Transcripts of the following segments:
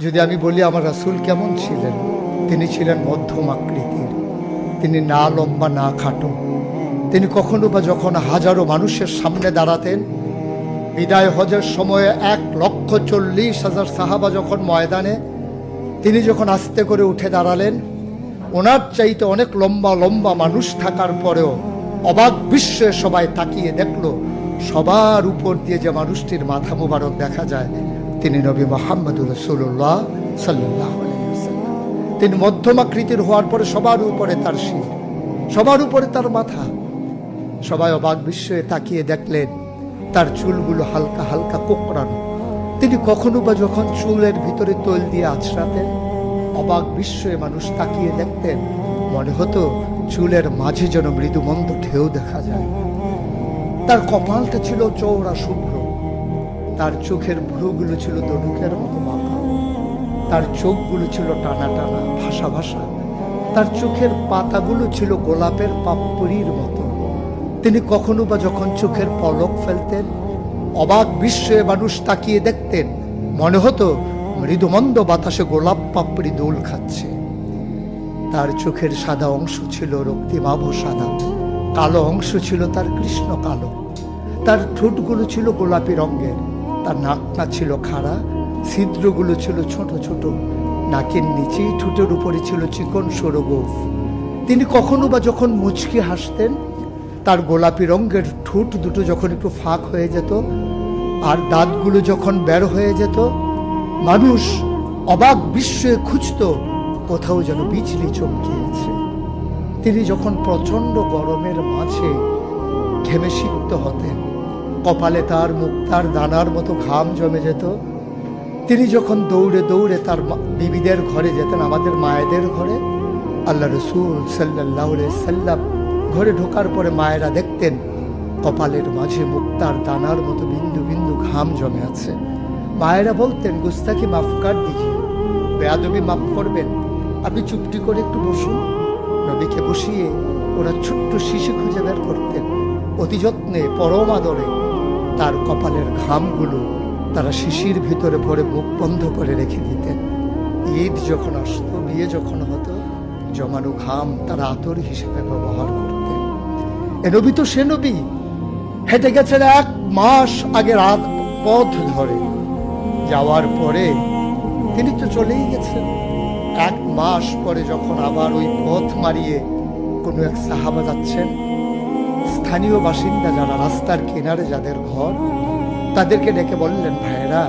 যদি আমি বলি আমার রাসূল কেমন ছিলেন, তিনি ছিলেন মধ্যম আকৃতির। তিনি না লম্বা না খাটো। তিনি কখনো বা যখন হাজারো মানুষের সামনে দাঁড়াতেন, বিদায় হজের সময়ে 1,40,000 সাহাবা যখন ময়দানে, তিনি যখন আস্তে করে উঠে দাঁড়ালেন, ওনার চাইতে অনেক লম্বা লম্বা মানুষ থাকার পরেও অবাক বিস্ময়ে সবাই তাকিয়ে দেখলো সবার উপর দিয়ে যে মানুষটির মাথা মোবারক দেখা যায়, তিনি নবী মুহাম্মদুর রাসূলুল্লাহ সাল্লাল্লাহু আলাইহি ওয়াসাল্লাম। তিনি মধ্যম আকৃতির হওয়ার পরে সবার উপরে তার শির, সবার উপরে তার মাথা। সবাই অবাক বিস্ময়ে তাকিয়ে দেখলেন তার চুলগুলো হালকা হালকা কোঁকড়ানো। তিনি কখনো বা যখন চুলের ভিতরে তৈল দিয়ে আছড়াতেন, অবাক বিস্ময়ে মানুষ তাকিয়ে দেখতেন, মনে হতো চুলের মাঝে যেন মৃদুমন্দ ঢেউ দেখা যায়। তার কপালটা ছিল চওড়া শুভ্র, তার চোখের ভ্রুগুলো ছিল দনুকের মতো বাঁকা, তার চোখগুলো ছিল টানা টানা ভাসা ভাসা, তার চোখের পাতাগুলো ছিল গোলাপের পাপড়ির মতো। তিনি কখনো বা যখন চোখের পলক ফেলতেন, অবাক বিস্ময়ে মানুষ তাকিয়ে দেখতেন, মনে হতো মৃদুমন্দ বাতাসে গোলাপ পাপড়ি দোল খাচ্ছে। তার চোখের সাদা অংশ ছিল রক্তিমাভ সাদা, কালো অংশ ছিল তার কৃষ্ণ কালো। তার ঠোঁটগুলো ছিল গোলাপি রঙের, তার নাকটা ছিল খাড়া, ছিদ্রগুলো ছিল ছোট ছোট, নাকের নিচেই ঠোঁটের উপরে ছিল চিকন সরু গোঁফ। তিনি কখনো বা যখন মুচকি হাসতেন, তার গোলাপি রঙের ঠোঁট দুটো যখন একটু ফাঁক হয়ে যেত আর দাঁতগুলো যখন বের হয়ে যেত, মানুষ অবাক বিস্ময়ে খুঁজত কোথাও যেন বিজলি চমকিয়েছে। তিনি যখন প্রচণ্ড গরমের মাঝে ঘেমে সিক্ত হতেন, কপালে তার মুক্তার দানার মতো ঘাম জমে যেত। তিনি যখন দৌড়ে দৌড়ে তার বিবিদের ঘরে যেতেন, আমাদের মায়েদের ঘরে, আল্লাহ রাসূল সাল্লাল্লাহু আলাইহি সাল্লাম ঘরে ঢোকার পরে মায়েরা দেখতেন কপালের মাঝে মুক্তার দানার মতো বিন্দু বিন্দু ঘাম জমে আছে। মায়েরা বলতেন, গুস্তাখি মাফ কর দিজিয়ে, বেয়াদবি মাফ করবেন, আপনি চুপটি করে একটু বসুন। নবীকে বসিয়ে ওরা ছোট্ট শিশু খুঁজে বের করতেন, অতি যত্নে পরম আদরে তার কপালের ঘামগুলো তারা শিশির ভিতরে ভরে মুখ বন্ধ করে রেখে দিতেন। ঈদ যখন আসতো, বিয়ে যখন হতো, জমানো ঘাম তারা আতর হিসেবে ব্যবহার করতেন। এ নবী তো সে নবী, হেঁটে গেছেন 1 মাস আগে রাত পথ ধরে, যাওয়ার পরে তিনি তো চলেই গেছেন। 1 মাস পরে যখন আবার ওই পথ মারিয়ে কোনো এক সাহাবা যাচ্ছেন, স্থানীয় বাসিন্দা যারা রাস্তার কিনারে যাদের ঘর, তাদেরকে ডেকে বললেন, ভাইরা,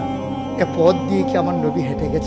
এ পথ দিয়ে কি আমার নবী হেঁটে গেছে?